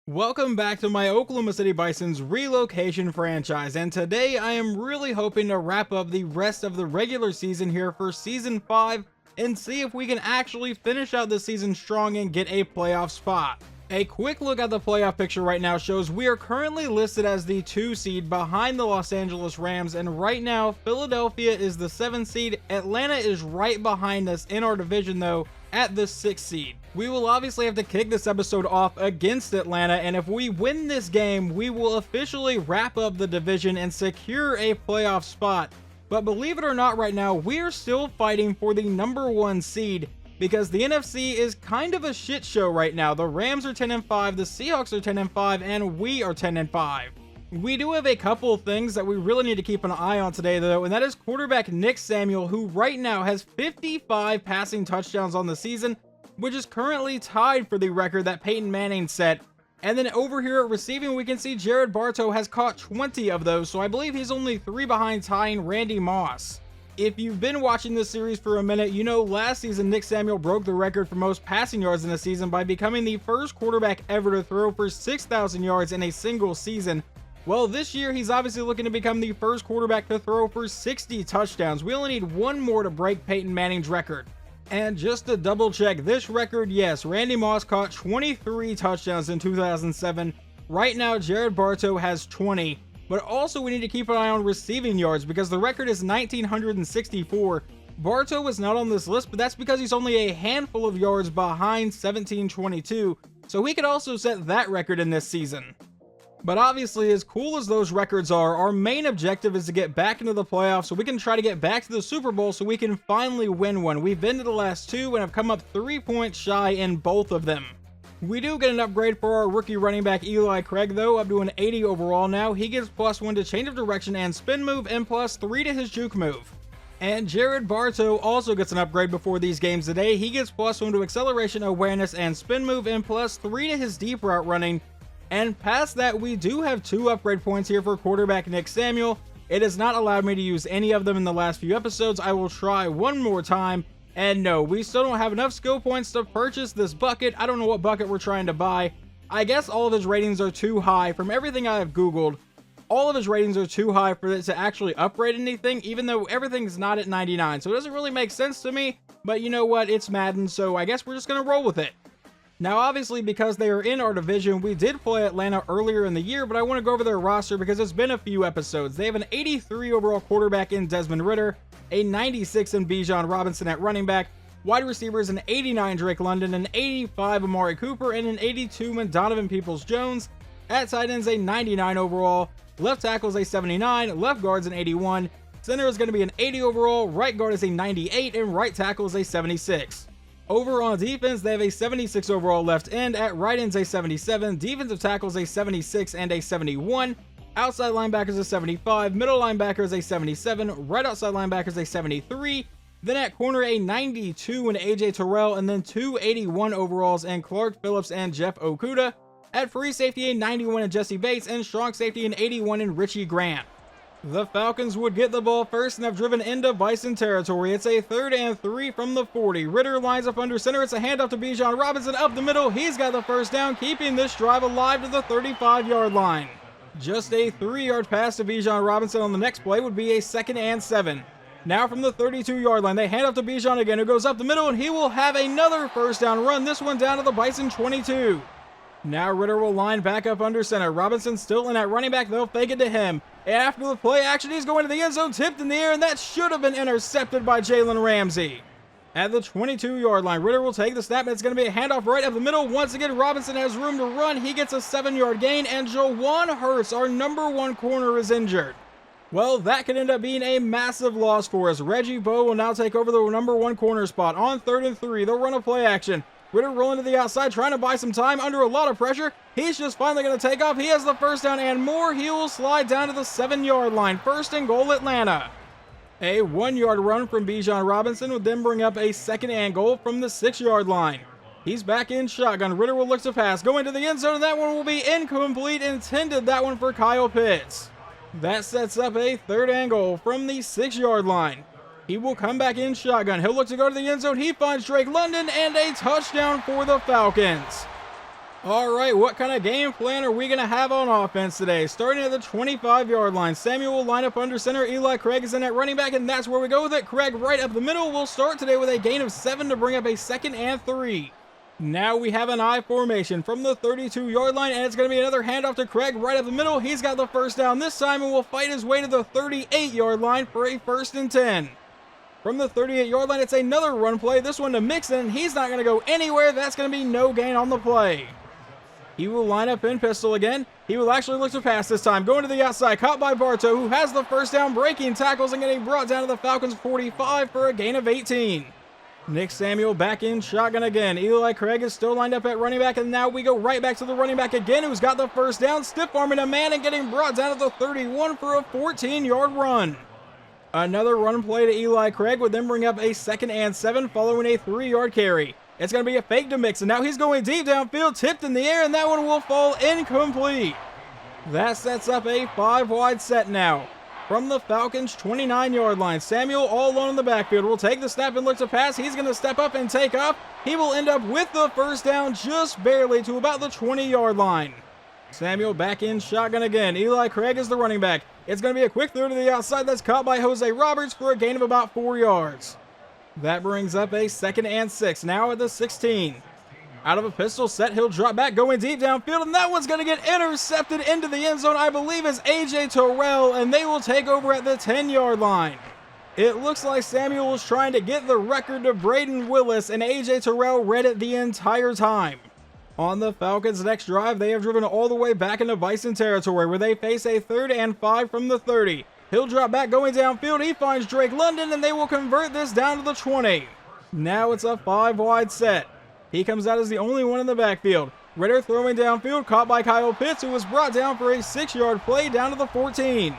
Welcome back to my Oklahoma City Bisons Relocation franchise, and today I am really hoping to wrap up the rest of the regular season here for Season 5 and see if we can actually finish out the season strong and get a playoff spot. A quick look at the playoff picture right now shows we are currently listed as the 2 seed behind the Los Angeles Rams, and right now Philadelphia is the 7 seed. Atlanta is right behind us in our division though at the 6 seed. We will obviously have to kick this episode off against Atlanta, and if we win this game, we will officially wrap up the division and secure a playoff spot. But believe it or not, right now, we are still fighting for the number 1 seed because the NFC is kind of a shit show right now. The Rams are 10-5, the Seahawks are 10-5, and we are 10-5. We do have a couple of things that we really need to keep an eye on today, though, and that is quarterback Nick Samuel, who right now has 55 passing touchdowns on the season, which is currently tied for the record that Peyton Manning set. And then over here at receiving, we can see Jared Bartow has caught 20 of those, so I believe he's only 3 behind tying Randy Moss. If you've been watching this series for a minute, you know last season Nick Samuel broke the record for most passing yards in a season by becoming the first quarterback ever to throw for 6,000 yards in a single season. Well, this year he's obviously looking to become the first quarterback to throw for 60 touchdowns. We only need one more to break Peyton Manning's record. And just to double check this record, yes, Randy Moss caught 23 touchdowns in 2007. Right now, Jared Bartow has 20. But also we need to keep an eye on receiving yards because the record is 1,964. Bartow was not on this list, but that's because he's only a handful of yards behind 1,722. So he could also set that record in this season. But obviously, as cool as those records are, our main objective is to get back into the playoffs so we can try to get back to the Super Bowl so we can finally win one. We've been to the last 2 and have come up 3 points shy in both of them. We do get an upgrade for our rookie running back Eli Craig though, up to an 80 overall now. He gets +1 to change of direction and spin move and +3 to his juke move. And Jared Bartow also gets an upgrade before these games today. He gets +1 to acceleration, awareness, and spin move and +3 to his deep route running. And past that, we do have 2 upgrade points here for quarterback Nick Samuel. It has not allowed me to use any of them in the last few episodes. I will try one more time. And no, we still don't have enough skill points to purchase this bucket. I don't know what bucket we're trying to buy. I guess all of his ratings are too high. From everything I have Googled, all of his ratings are too high for it to actually upgrade anything, even though everything's not at 99. So it doesn't really make sense to me. But you know what? It's Madden, so I guess we're just going to roll with it. Now, obviously, because they are in our division, we did play Atlanta earlier in the year, but I want to go over their roster because it's been a few episodes. They have an 83 overall quarterback in Desmond Ridder, a 96 in Bijan Robinson at running back, wide receivers an 89 Drake London, an 85 Amari Cooper, and an 82 Donovan Peoples-Jones. At tight ends, a 99 overall, left tackle is a 79, left guard's an 81, center is going to be an 80 overall, right guard is a 98, and right tackle is a 76. Over on defense, they have a 76 overall left end, at right end's a 77, defensive tackles a 76 and a 71, outside linebackers a 75, middle linebackers a 77, right outside linebackers a 73, then at corner a 92 in AJ Terrell, and then 2 81 overalls in Clark Phillips and Jeff Okuda. At free safety a 91 in Jesse Bates, and strong safety an 81 in Richie Grant. The Falcons would get the ball first and have driven into Bison territory. It's a 3rd and 3 from the 40. Ridder lines up under center. It's a handoff to Bijan Robinson up the middle. He's got the first down, keeping this drive alive to the 35-yard line. Just a 3-yard pass to Bijan Robinson on the next play would be a 2nd and 7. Now from the 32-yard line, they hand off to Bijan again, who goes up the middle, and he will have another first down run, this one down to the Bison 22. Now Ridder will line back up under center. Robinson still in at running back. They'll fake it to him. After the play action, he's going to the end zone, tipped in the air, and that should have been intercepted by Jalen Ramsey. At the 22-yard line, Ridder will take the snap, and it's going to be a handoff right up the middle. Once again, Robinson has room to run. He gets a 7-yard gain, and Jawan Hurts, our number 1 corner, is injured. Well, that could end up being a massive loss for us. Reggie Bowe will now take over the number 1 corner spot. On 3rd and 3, they'll run a play action. Ridder rolling to the outside, trying to buy some time under a lot of pressure. He's just finally going to take off. He has the first down and more. He will slide down to the 7-yard line. 1st and goal, Atlanta. A 1-yard run from Bijan Robinson would then bring up a 2nd and goal from the 6-yard line. He's back in shotgun. Ridder will look to pass, go into the end zone, and that one will be incomplete. Intended that one for Kyle Pitts. That sets up a 3rd and goal from the 6-yard line. He will come back in shotgun. He'll look to go to the end zone. He finds Drake London, and a touchdown for the Falcons. Alright, what kind of game plan are we going to have on offense today? Starting at the 25-yard line, Samuel will line up under center, Eli Craig is in at running back, and that's where we go with it. Craig right up the middle will start today with a gain of 7 to bring up a 2nd and 3. Now we have an I formation from the 32-yard line, and it's going to be another handoff to Craig right up the middle. He's got the first down this time and will fight his way to the 38-yard line for a 1st and 10. From the 38-yard line, it's another run play, this one to Mixon. He's not going to go anywhere. That's going to be no gain on the play. He will line up in pistol again. He will actually look to pass this time. Going to the outside, caught by Bartow, who has the first down, breaking tackles and getting brought down to the Falcons' 45 for a gain of 18. Nick Samuel back in shotgun again. Eli Craig is still lined up at running back, and now we go right back to the running back again, who's got the first down, stiff-arming a man and getting brought down to the 31 for a 14-yard run. Another run play to Eli Craig would then bring up a 2nd and 7 following a 3-yard carry. It's going to be a fake to Mixon. Now he's going deep downfield, tipped in the air, and that one will fall incomplete. That sets up a 5-wide set now. From the Falcons' 29-yard line, Samuel all alone in the backfield will take the snap and look to pass. He's going to step up and take off. He will end up with the first down just barely to about the 20-yard line. Samuel back in shotgun again. Eli Craig is the running back. It's going to be a quick throw to the outside that's caught by Jose Roberts for a gain of about 4 yards. That brings up a 2nd and 6, now at the 16. Out of a pistol set, he'll drop back, going deep downfield, and that one's going to get intercepted into the end zone, I believe, is A.J. Terrell, and they will take over at the 10-yard line. It looks like Samuel was trying to get the record to Braden Willis, and A.J. Terrell read it the entire time. On the Falcons' next drive, they have driven all the way back into Bison territory, where they face a 3rd and 5 from the 30. He'll drop back going downfield. He finds Drake London, and they will convert this down to the 20. Now it's a 5-wide set. He comes out as the only one in the backfield. Ritter throwing downfield, caught by Kyle Pitts, who was brought down for a 6-yard play down to the 14.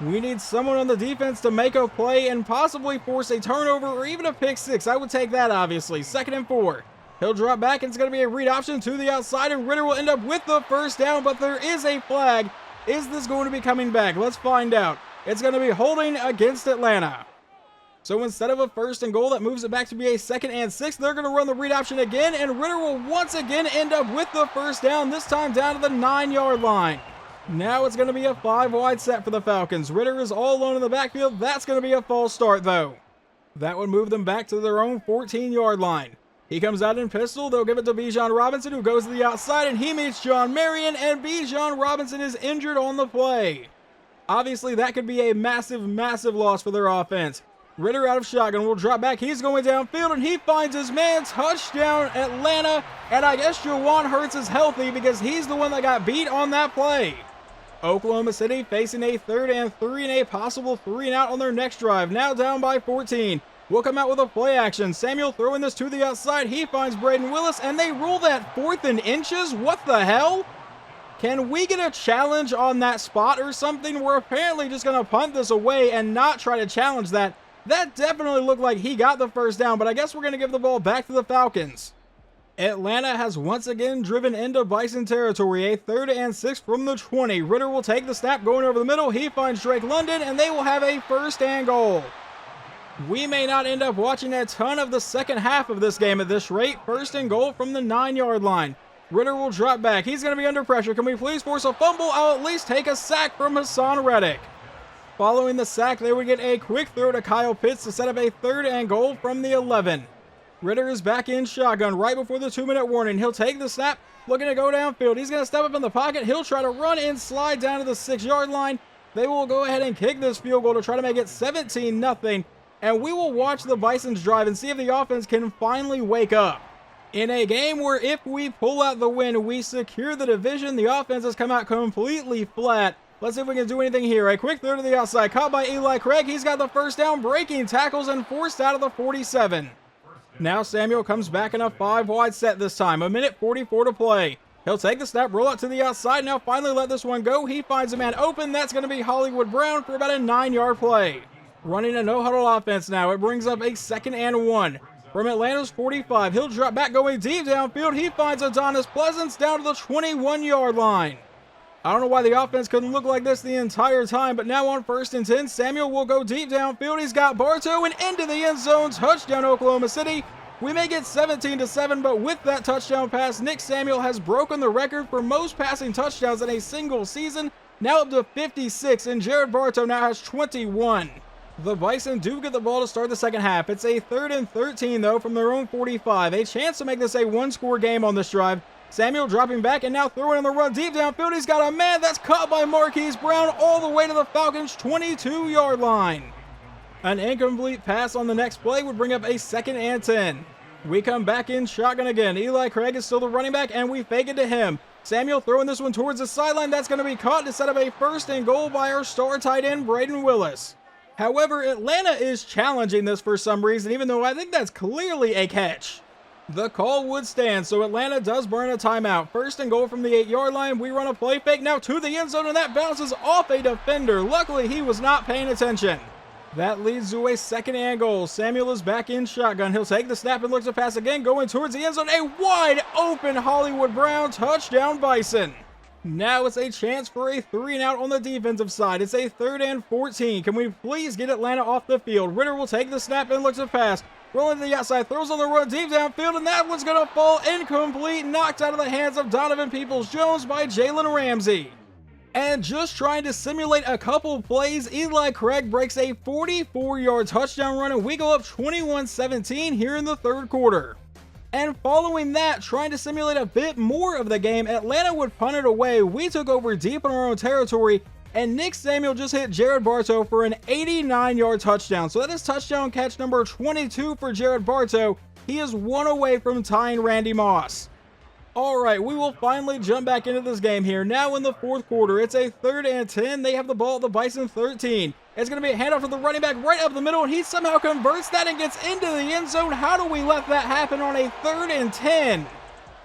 We need someone on the defense to make a play and possibly force a turnover or even a pick 6. I would take that, obviously. 2nd and 4. He'll drop back, and it's going to be a read option to the outside, and Ritter will end up with the first down, but there is a flag. Is this going to be coming back? Let's find out. It's going to be holding against Atlanta. So instead of a 1st and goal, that moves it back to be a 2nd and 6. They're going to run the read option again, and Ritter will once again end up with the first down, this time down to the 9-yard line. Now it's going to be a 5-wide set for the Falcons. Ritter is all alone in the backfield. That's going to be a false start, though. That would move them back to their own 14-yard line. He comes out in pistol. They'll give it to Bijan Robinson, who goes to the outside, and he meets John Marion, and Bijan Robinson is injured on the play. Obviously, that could be a massive, massive loss for their offense. Ritter out of shotgun will drop back. He's going downfield, and he finds his man. Touchdown, Atlanta. And I guess Juwan Hurts is healthy because he's the one that got beat on that play. Oklahoma City facing a 3rd and 3 and a possible 3 and out on their next drive. Now down by 14. We'll come out with a play action. Samuel throwing this to the outside. He finds Braden Willis, and they rule that 4th and inches. What the hell? Can we get a challenge on that spot or something? We're apparently just going to punt this away and not try to challenge that. That definitely looked like he got the first down, but I guess we're going to give the ball back to the Falcons. Atlanta has once again driven into Bison territory. A 3rd and 6 from the 20. Ritter will take the snap going over the middle. He finds Drake London, and they will have a 1st and goal. We may not end up watching a ton of the second half of this game at this rate. 1st and goal from the 9-yard line. Ritter will drop back. He's going to be under pressure. Can we please force a fumble? I'll at least take a sack from Hassan Reddick. Following the sack, they would get a quick throw to Kyle Pitts to set up a 3rd and goal from the 11. Ritter is back in shotgun right before the 2-minute warning. He'll take the snap, looking to go downfield. He's going to step up in the pocket. He'll try to run and slide down to the 6-yard line. They will go ahead and kick this field goal to try to make it 17-0. And we will watch the Bisons drive and see if the offense can finally wake up. In a game where if we pull out the win, we secure the division, the offense has come out completely flat. Let's see if we can do anything here. A quick throw to the outside, caught by Eli Craig. He's got the first down, breaking tackles and forced out of the 47. Now Samuel comes back in a 5-wide set this time. 1:44 to play. He'll take the snap, roll out to the outside. Now finally let this one go. He finds a man open. That's going to be Hollywood Brown for about a 9-yard play. Running a no-huddle offense now. It brings up a 2nd and 1. From Atlanta's 45, he'll drop back going deep downfield. He finds Adonis Pleasance down to the 21-yard line. I don't know why the offense couldn't look like this the entire time, but now on 1st and 10, Samuel will go deep downfield. He's got Bartow and into the end zone. Touchdown, Oklahoma City. We may get 17-7, but with that touchdown pass, Nick Samuel has broken the record for most passing touchdowns in a single season, now up to 56, and Jared Bartow now has 21. The Bison do get the ball to start the second half. It's a 3rd and 13 though from their own 45. A chance to make this a one-score game on this drive. Samuel dropping back and now throwing on the run deep downfield. He's got a man that's caught by Marquise Brown all the way to the Falcons' 22-yard line. An incomplete pass on the next play would bring up a 2nd and 10. We come back in shotgun again. Eli Craig is still the running back, and we fake it to him. Samuel throwing this one towards the sideline. That's going to be caught to set up a 1st and goal by our star tight end, Braden Willis. However, Atlanta is challenging this for some reason, even though I think that's clearly a catch. The call would stand, so Atlanta does burn a timeout. 1st and goal from the 8-yard line. We run a play fake now to the end zone, and that bounces off a defender. Luckily, he was not paying attention. That leads to a 2nd and goal. Samuel is back in shotgun. He'll take the snap and looks to pass again, going towards the end zone. A wide open Hollywood Brown, touchdown Bison. Now it's a chance for a 3-and-out on the defensive side. It's a 3rd and 14. Can we please get Atlanta off the field? Ritter will take the snap and looks to pass. Rolling to the outside, throws on the run deep downfield, and that one's going to fall incomplete, knocked out of the hands of Donovan Peoples-Jones by Jalen Ramsey. And just trying to simulate a couple plays, Eli Craig breaks a 44-yard touchdown run, and we go up 21-17 here in the 3rd quarter. And following that, trying to simulate a bit more of the game, Atlanta would punt it away. We took over deep in our own territory, and Nick Samuel just hit Jared Bartow for an 89-yard touchdown. So that is touchdown catch number 22 for Jared Bartow. He is 1 away from tying Randy Moss. Alright, we will finally jump back into this game here. Now in the 4th quarter, it's a 3rd and 10. They have the ball at the Bison 13. It's going to be a handoff to the running back right up the middle, and he somehow converts that and gets into the end zone. How do we let that happen on a 3rd and 10?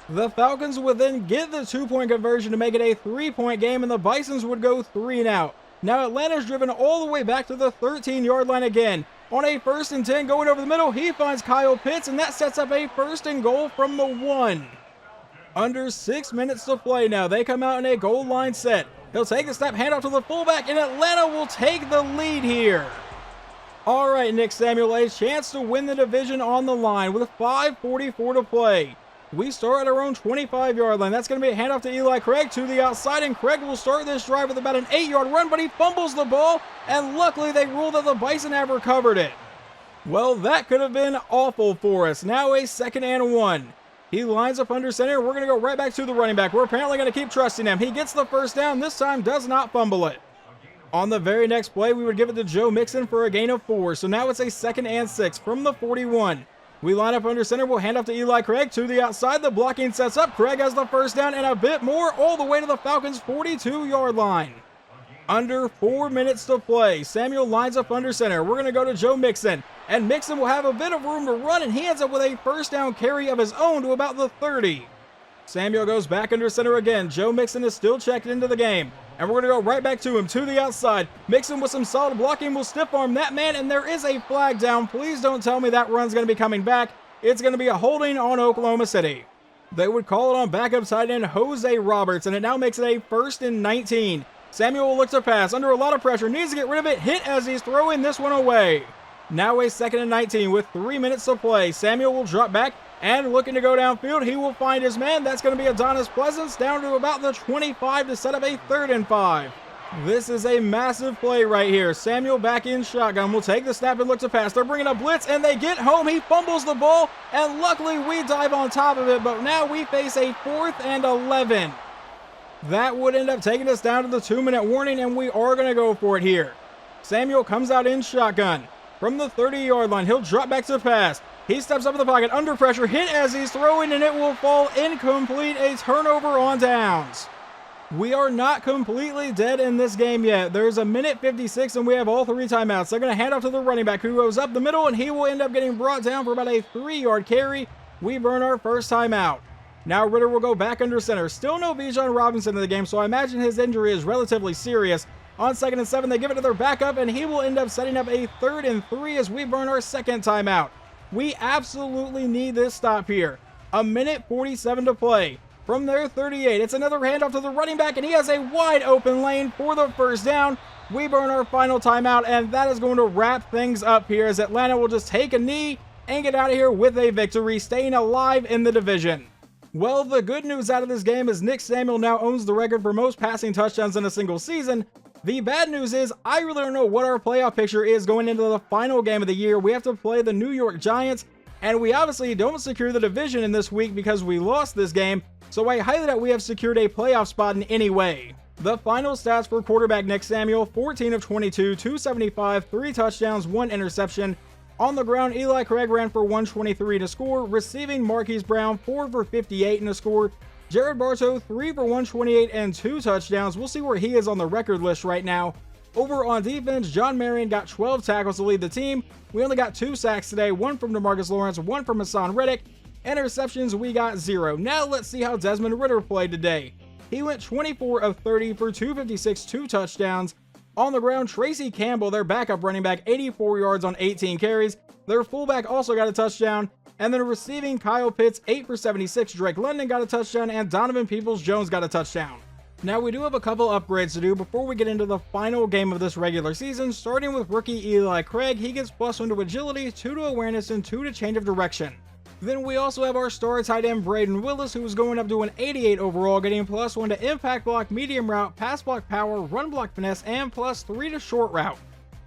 The Falcons would then get the 2-point conversion to make it a 3-point game, and the Bisons would go 3-and-out. Now Atlanta's driven all the way back to the 13-yard line again. On a 1st and 10 going over the middle, he finds Kyle Pitts, and that sets up a 1st and goal from the 1. Under 6 minutes to play now. They come out in a goal line set. He'll take the snap, handoff to the fullback, and Atlanta will take the lead here. All right, Nick Samuel, a chance to win the division on the line with 5:44 to play. We start at our own 25-yard line. That's going to be a handoff to Eli Craig to the outside, and Craig will start this drive with about an 8-yard run, but he fumbles the ball, and luckily they ruled that the Bison have recovered it. Well, that could have been awful for us. Now a 2nd and 1. He lines up under center. We're going to go right back to the running back. We're apparently going to keep trusting him. He gets the 1st down. This time does not fumble it. On the very next play, we would give it to Joe Mixon for a gain of 4. So now it's a 2nd and 6 from the 41. We line up under center. We'll hand off to Eli Craig to the outside. The blocking sets up. Craig has the 1st down and a bit more all the way to the Falcons' 42-yard line. Under 4 minutes to play. Samuel lines up under center. We're going to go to Joe Mixon. And Mixon will have a bit of room to run, and he ends up with a 1st down carry of his own to about the 30. Samuel goes back under center again. Joe Mixon is still checked into the game. And we're going to go right back to him, to the outside. Mixon with some solid blocking will stiff arm that man, and there is a flag down. Please don't tell me that run's going to be coming back. It's going to be a holding on Oklahoma City. They would call it on backup tight end Jose Roberts, and it now makes it a 1st and 19. Samuel will look to pass under a lot of pressure, needs to get rid of it, hit as he's throwing this one away. Now a 2nd and 19 with 3 minutes to play. Samuel will drop back and looking to go downfield. He will find his man. That's going to be Adonis Pleasance down to about the 25 to set up a 3rd and 5. This is a massive play right here. Samuel back in shotgun will take the snap and look to pass. They're bringing a blitz and they get home. He fumbles the ball and luckily we dive on top of it, but now we face a 4th and 11. That would end up taking us down to the 2-minute warning, and we are going to go for it here. Samuel comes out in shotgun. From the 30-yard line, he'll drop back to pass. He steps up in the pocket, under pressure, hit as he's throwing, and it will fall incomplete. A turnover on downs. We are not completely dead in this game yet. There's a minute 56, and we have all 3 timeouts. They're going to hand off to the running back, who goes up the middle, and he will end up getting brought down for about a 3-yard carry. We burn our first timeout. Now Ritter will go back under center. Still no Bijan Robinson in the game, so I imagine his injury is relatively serious. On 2nd and 7, they give it to their backup, and he will end up setting up a 3rd and 3 as we burn our second timeout. We absolutely need this stop here. A minute 47 to play. From their 38, it's another handoff to the running back, and he has a wide open lane for the 1st down. We burn our final timeout, and that is going to wrap things up here as Atlanta will just take a knee and get out of here with a victory, staying alive in the division. Well, the good news out of this game is Nick Samuel now owns the record for most passing touchdowns in a single season. The bad news is I really don't know what our playoff picture is going into the final game of the year. We have to play the New York Giants, and we obviously don't secure the division in this week because we lost this game, so I highly doubt we have secured a playoff spot in any way. The final stats for quarterback Nick Samuel: 14 of 22, 275, 3 touchdowns, 1 interception. On the ground, Eli Craig ran for 123 to score. Receiving, Marquise Brown 4 for 58 in a score. Jared Bartow 3 for 128 and 2 touchdowns. We'll see where he is on the record list right now. Over on defense, John Marion got 12 tackles to lead the team. We only got 2 sacks today, 1 from DeMarcus Lawrence, 1 from Hassan Reddick. Interceptions, we got 0. Now let's see how Desmond Ridder played today. He went 24 of 30 for 256, 2 touchdowns. On the ground, Tracy Campbell, their backup running back, 84 yards on 18 carries. Their fullback also got a touchdown. And then receiving, Kyle Pitts, 8 for 76. Drake London got a touchdown, and Donovan Peoples-Jones got a touchdown. Now, we do have a couple upgrades to do before we get into the final game of this regular season, starting with rookie Eli Craig. He gets +1 to agility, 2 to awareness, and 2 to change of direction. Then we also have our star tight end Braden Willis, who is going up to an 88 overall, getting +1 to impact block, medium route, pass block power, run block finesse, and +3 to short route.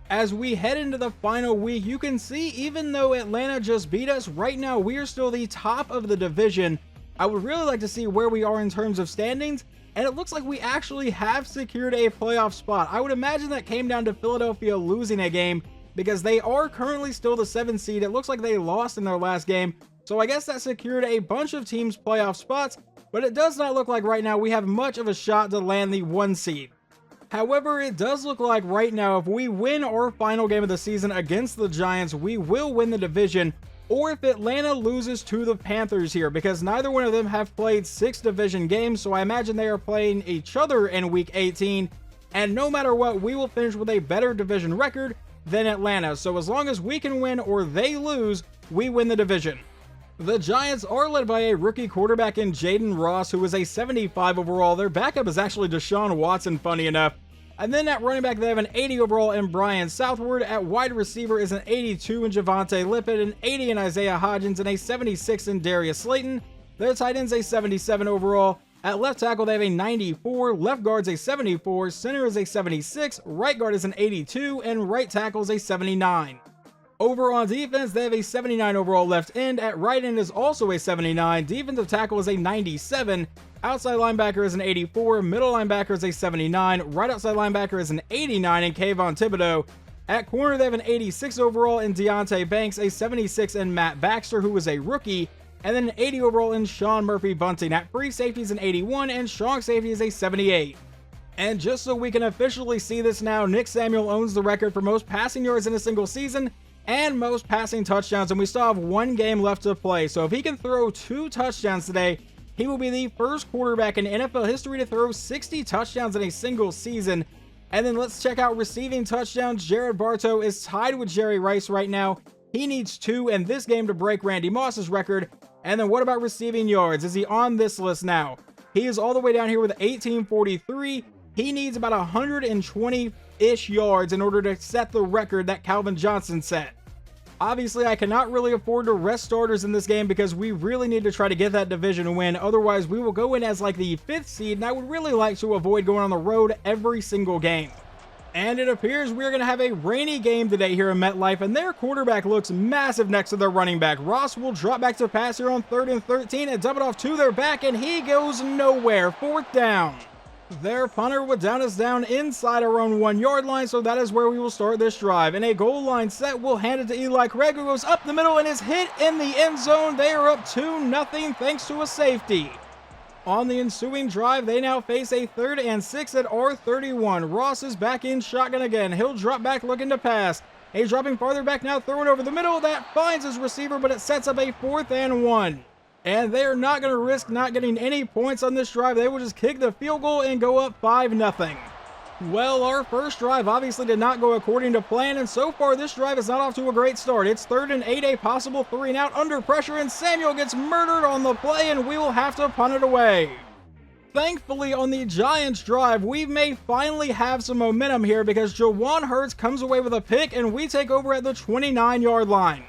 As we head into the final week, you can see even though Atlanta just beat us, right now we are still the top of the division. I would really like to see where we are in terms of standings, and it looks like we actually have secured a playoff spot. I would imagine that came down to Philadelphia losing a game, because they are currently still the 7th seed. It looks like they lost in their last game. So I guess that secured a bunch of teams' playoff spots, but it does not look like right now we have much of a shot to land the 1 seed. However, it does look like right now if we win our final game of the season against the Giants, we will win the division, or if Atlanta loses to the Panthers here, because neither one of them have played 6 division games, so I imagine they are playing each other in week 18, and no matter what, we will finish with a better division record than Atlanta. So as long as we can win or they lose, we win the division. The Giants are led by a rookie quarterback in Jaden Ross, who is a 75 overall. Their backup is actually Deshaun Watson, funny enough. And then at running back, they have an 80 overall in Brian Southward. At wide receiver is an 82 in Javonte Lippett, an 80 in Isaiah Hodgins, and a 76 in Darius Slayton. Their tight end's a 77 overall. At left tackle, they have a 94, left guard's a 74, center is a 76, right guard is an 82, and right tackle is a 79. Over on defense, they have a 79 overall left end. At right end is also a 79. Defensive tackle is a 97. Outside linebacker is an 84. Middle linebacker is a 79. Right outside linebacker is an 89 in Kayvon Thibodeau. At corner, they have an 86 overall in Deonte Banks, a 76 in Matt Baxter, who is a rookie, and then an 80 overall in Sean Murphy-Bunting. At free safety is an 81, and strong safety is a 78. And just so we can officially see this now, Nick Samuel owns the record for most passing yards in a single season, and most passing touchdowns, and we still have 1 game left to play. So if he can throw 2 touchdowns today, he will be the first quarterback in NFL history to throw 60 touchdowns in a single season. And then let's check out receiving touchdowns. Jared Bartow is tied with Jerry Rice right now. He needs 2 in this game to break Randy Moss's record. And then what about receiving yards? Is he on this list now? He is all the way down here with 1843. He needs about 120-ish yards in order to set the record that Calvin Johnson set. Obviously, I cannot really afford to rest starters in this game because we really need to try to get that division win. Otherwise, we will go in as like the 5th seed, and I would really like to avoid going on the road every single game. And it appears we're going to have a rainy game today here in MetLife, and their quarterback looks massive next to their running back. Ross will drop back to pass here on 3rd and 13 and dump it off to their back, and he goes nowhere. 4th down. Their punter would down us down inside our own 1-yard line, so that is where we will start this drive. In a goal line set, we'll hand it to Eli Craig, who goes up the middle and is hit in the end zone. They are up 2-0 thanks to a safety. On the ensuing drive, they now face a 3rd and 6 at R31. Ross is back in shotgun again. He'll drop back looking to pass. He's dropping farther back now, throwing over the middle. That finds his receiver, but it sets up a 4th and 1. And they are not going to risk not getting any points on this drive. They will just kick the field goal and go up 5-0. Well, our first drive obviously did not go according to plan, and so far this drive is not off to a great start. It's 3rd and 8, a possible 3 and out under pressure, and Samuel gets murdered on the play, and we will have to punt it away. Thankfully, on the Giants drive, we may finally have some momentum here because Jawan Hurts comes away with a pick, and we take over at the 29-yard line.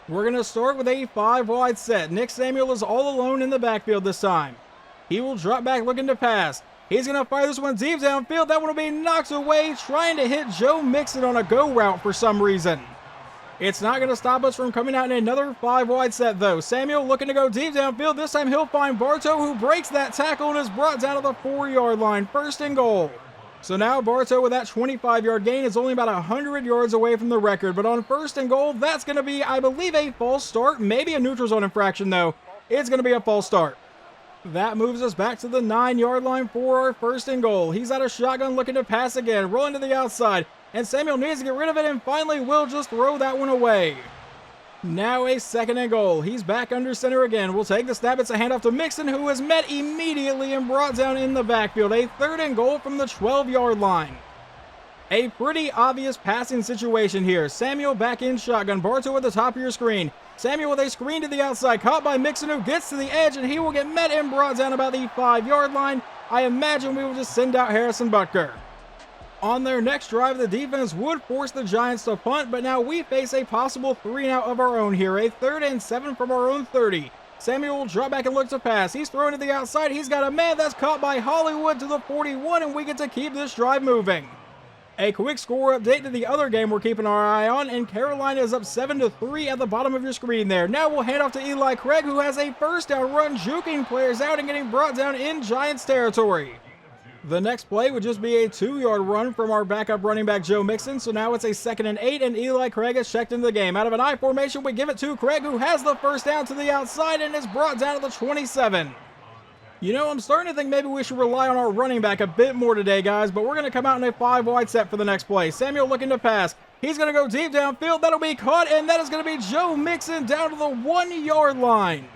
We're going to start with a 5-wide set. Nick Samuel is all alone in the backfield this time. He will drop back looking to pass. He's going to fire this one deep downfield. That one will be knocked away, trying to hit Joe Mixon on a go route for some reason. It's not going to stop us from coming out in another 5-wide set, though. Samuel looking to go deep downfield. This time he'll find Bartow, who breaks that tackle and is brought down to the 4-yard line. First and goal. So now Bartow, with that 25-yard gain, is only about 100 yards away from the record. But on first and goal, that's going to be, I believe, a false start. Maybe a neutral zone infraction, though. It's going to be a false start. That moves us back to the 9-yard line for our first and goal. He's out of shotgun looking to pass again, rolling to the outside. And Samuel needs to get rid of it and finally will just throw that one away. Now a second and goal. He's back under center again. We'll take the snap. It's a handoff to Mixon, who is met immediately and brought down in the backfield. A third and goal from the 12-yard line. A pretty obvious passing situation here. Samuel back in shotgun. Bartow at the top of your screen. Samuel with a screen to the outside. Caught by Mixon, who gets to the edge, and he will get met and brought down about the 5-yard line. I imagine we will just send out Harrison Butker. On their next drive, the defense would force the Giants to punt, but now we face a possible 3-and-out of our own here. A 3rd and 7 from our own 30. Samuel will drop back and look to pass. He's throwing to the outside. He's got a man that's caught by Hollywood to the 41, and we get to keep this drive moving. A quick score update to the other game we're keeping our eye on, and Carolina is up 7-3 at the bottom of your screen there. Now we'll hand off to Eli Craig, who has a first down run, juking players out and getting brought down in Giants territory. The next play would just be a 2-yard run from our backup running back Joe Mixon, so now it's a 2nd and 8, and Eli Craig is checked into the game. Out of an I formation, we give it to Craig, who has the first down to the outside and is brought down to the 27. You know, I'm starting to think maybe we should rely on our running back a bit more today, guys, but we're going to come out in a 5-wide set for the next play. Samuel looking to pass. He's going to go deep downfield. That'll be caught, and that is going to be Joe Mixon down to the 1-yard line.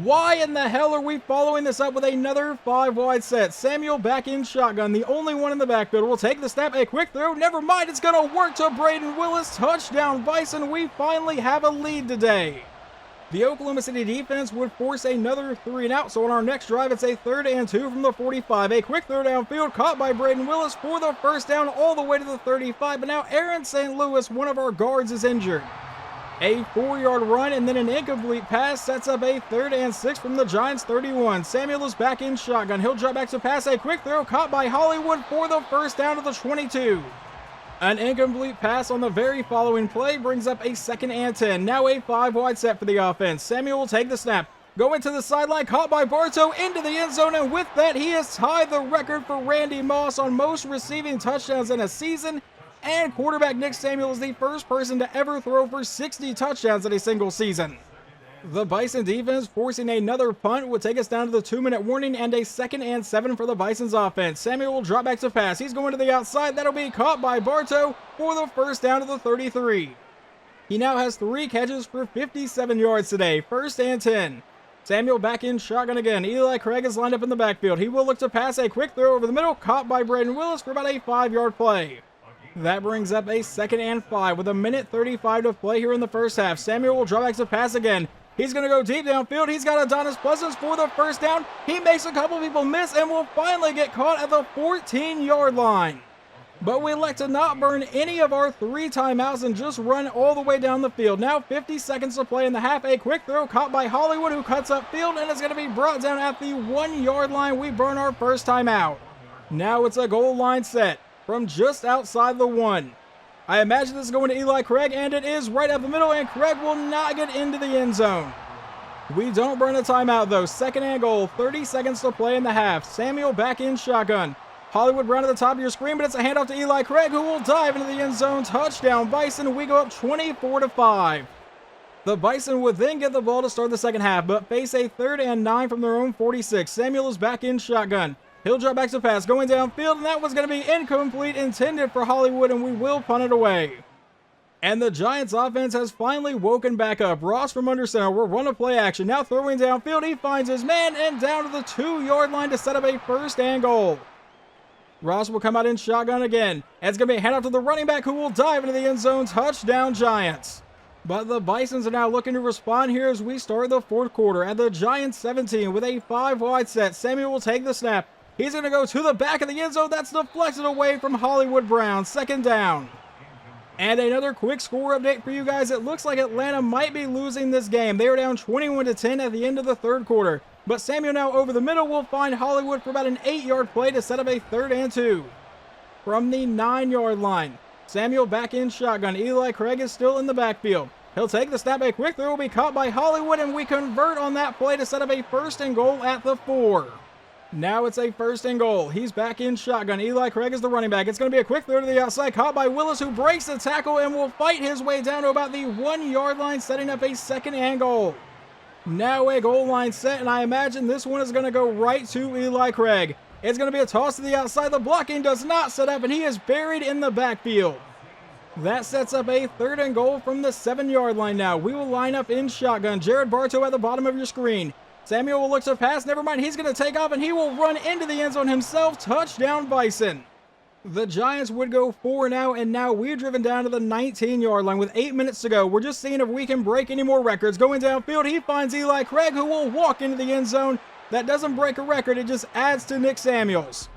Why in the hell are we following this up with another 5-wide set? Samuel back in shotgun, the only one in the backfield. Will take the snap, a quick throw. Never mind, it's going to work to Braden Willis. Touchdown, Bison. We finally have a lead today. The Oklahoma City defense would force another 3-and-out, so on our next drive, it's a 3rd and 2 from the 45. A quick throw downfield, caught by Braden Willis for the first down all the way to the 35, but now Aaron St. Louis, one of our guards, is injured. A 4-yard run and then an incomplete pass sets up a 3rd and 6 from the Giants 31. Samuel is back in shotgun. He'll drop back to pass. A quick throw caught by Hollywood for the first down to the 22. An incomplete pass on the very following play brings up a 2nd and 10. Now a 5-wide set for the offense. Samuel will take the snap. Going to the sideline, caught by Bartow into the end zone, and with that, he has tied the record for Randy Moss on most receiving touchdowns in a season. And quarterback Nick Samuel is the first person to ever throw for 60 touchdowns in a single season. The Bison defense forcing another punt would take us down to the 2-minute warning and a 2nd and 7 for the Bison's offense. Samuel will drop back to pass. He's going to the outside. That'll be caught by Bartow for the first down to the 33. He now has 3 catches for 57 yards today. 1st and 10. Samuel back in shotgun again. Eli Craig is lined up in the backfield. He will look to pass, a quick throw over the middle, caught by Braden Willis for about a 5-yard play. That brings up a 2nd and 5 with 1:35 to play here in the first half. Samuel will drop back to pass again. He's going to go deep downfield. He's got Adonis Pleasance for the first down. He makes a couple people miss and will finally get caught at the 14-yard line. But we elect to not burn any of our 3 timeouts and just run all the way down the field. Now 50 seconds to play in the half. A quick throw caught by Hollywood, who cuts up field and is going to be brought down at the 1-yard line. We burn our first timeout. Now it's a goal line set from just outside the 1. I imagine this is going to Eli Craig, and it is right up the middle, and Craig will not get into the end zone. We don't burn a timeout, though. 2nd and goal, 30 seconds to play in the half. Samuel back in shotgun. Hollywood Brown at the top of your screen, but it's a handoff to Eli Craig, who will dive into the end zone. Touchdown, Bison. We go up 24-5. The Bison would then get the ball to start the second half, but face a 3rd and 9 from their own 46. Samuel is back in shotgun. He'll drop back to pass, going downfield, and that was going to be incomplete, intended for Hollywood, and we will punt it away. And the Giants offense has finally woken back up. Ross from under center will run a play action. Now throwing downfield, he finds his man, and down to the 2-yard line to set up a 1st and goal. Ross will come out in shotgun again. And it's going to be a handoff to the running back, who will dive into the end zone. Touchdown, Giants. But the Bisons are now looking to respond here as we start the 4th quarter. At the Giants 17 with a 5-wide set. Samuel will take the snap. He's going to go to the back of the end zone. That's deflected away from Hollywood Brown. 2nd down. And another quick score update for you guys. It looks like Atlanta might be losing this game. They are down 21-10 at the end of the third quarter. But Samuel now over the middle will find Hollywood for about an 8-yard play to set up a 3rd and 2. From the 9-yard line, Samuel back in shotgun. Eli Craig is still in the backfield. He'll take the snap. A quick throw will be caught by Hollywood, and we convert on that play to set up a 1st and goal at the 4. Now it's a 1st and goal. He's back in shotgun. Eli Craig is the running back. It's going to be a quick throw to the outside, caught by Willis, who breaks the tackle and will fight his way down to about the 1-yard line, setting up a 2nd and goal. Now a goal line set, and I imagine this one is going to go right to Eli Craig. It's going to be a toss to the outside. The blocking does not set up, and he is buried in the backfield. That sets up a 3rd and goal from the 7-yard line now. We will line up in shotgun. Jared Bartow at the bottom of your screen. Samuel will look to pass. Never mind. He's going to take off, and he will run into the end zone himself. Touchdown, Bison. The Giants would go 4 now, and now we're driven down to the 19-yard line with 8 minutes to go. We're just seeing if we can break any more records. Going downfield, he finds Eli Craig, who will walk into the end zone. That doesn't break a record. It just adds to Nick Samuels.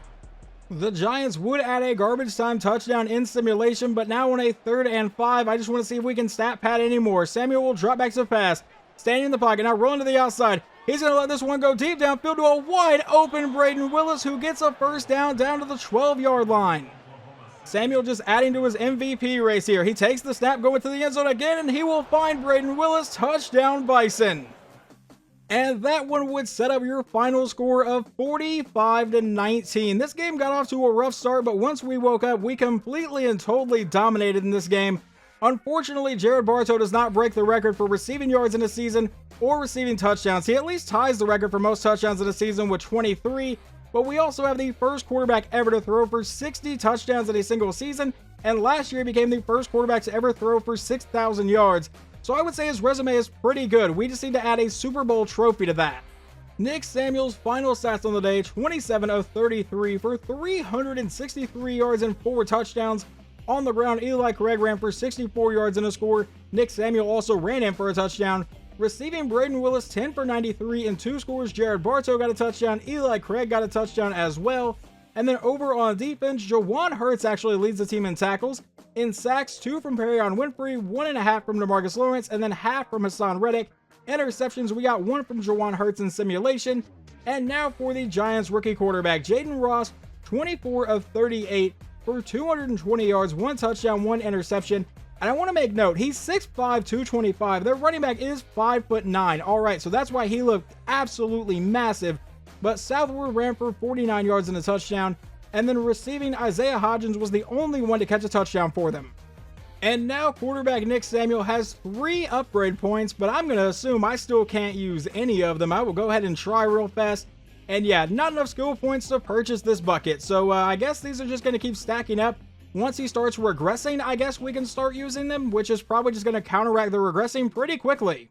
The Giants would add a garbage time touchdown in simulation, but now on a 3rd and 5, I just want to see if we can stat pad anymore. Samuel will drop back to pass. Standing in the pocket, now rolling to the outside. He's going to let this one go deep downfield to a wide open Braden Willis, who gets a 1st down to the 12-yard line. Samuel just adding to his MVP race here. He takes the snap, going to the end zone again, and he will find Braden Willis. Touchdown, Bison. And that one would set up your final score of 45-19. This game got off to a rough start, but once we woke up, we completely and totally dominated in this game. Unfortunately, Jared Bartow does not break the record for receiving yards in a season or receiving touchdowns. He at least ties the record for most touchdowns in a season with 23, but we also have the first quarterback ever to throw for 60 touchdowns in a single season, and last year he became the first quarterback to ever throw for 6,000 yards. So I would say his resume is pretty good. We just need to add a Super Bowl trophy to that. Nick Samuels' final stats on the day, 27 of 33 for 363 yards and 4 touchdowns. On the ground, Eli Craig ran for 64 yards and a score. Nick Samuel also ran in for a touchdown. Receiving, Braden Willis 10 for 93 and 2 scores. Jared Bartow got a touchdown. Eli Craig got a touchdown as well. And then over on defense, Jawan Hurts actually leads the team in tackles. In sacks, 2 from Perrion Winfrey, 1.5 from DeMarcus Lawrence, and then half from Hassan Reddick. Interceptions, we got 1 from Jawan Hurts in simulation. And now for the Giants rookie quarterback, Jaden Ross, 24 of 38 for 220 yards, 1 touchdown, 1 interception. And I want to make note, he's 6'5", 225. Their running back is 5'9". All right, so that's why he looked absolutely massive. But Southward ran for 49 yards and a touchdown. And then receiving, Isaiah Hodgins was the only one to catch a touchdown for them. And now quarterback Nick Samuel has 3 upgrade points, but I'm going to assume I still can't use any of them. I will go ahead and try real fast. And yeah, not enough skill points to purchase this bucket. So I guess these are just going to keep stacking up. Once he starts regressing, I guess we can start using them, which is probably just going to counteract the regressing pretty quickly.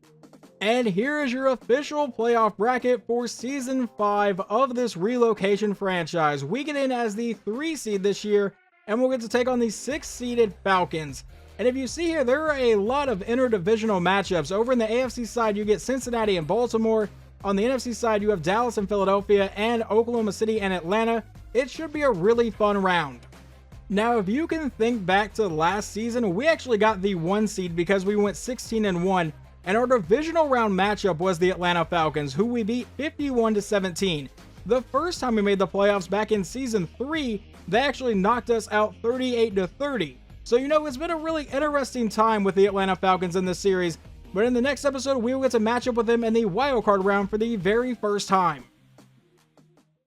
And here is your official playoff bracket for Season 5 of this Relocation franchise. We get in as the 3 seed this year, and we'll get to take on the 6-seeded Falcons. And if you see here, there are a lot of interdivisional matchups. Over in the AFC side, you get Cincinnati and Baltimore. On the NFC side, you have Dallas and Philadelphia, and Oklahoma City and Atlanta. It should be a really fun round. Now, if you can think back to last season, we actually got the 1 seed because we went 16-1. And our divisional round matchup was the Atlanta Falcons, who we beat 51-17. The first time we made the playoffs back in Season 3, they actually knocked us out 38-30. So, you know, it's been a really interesting time with the Atlanta Falcons in this series. But in the next episode, we will get to match up with them in the wildcard round for the very first time.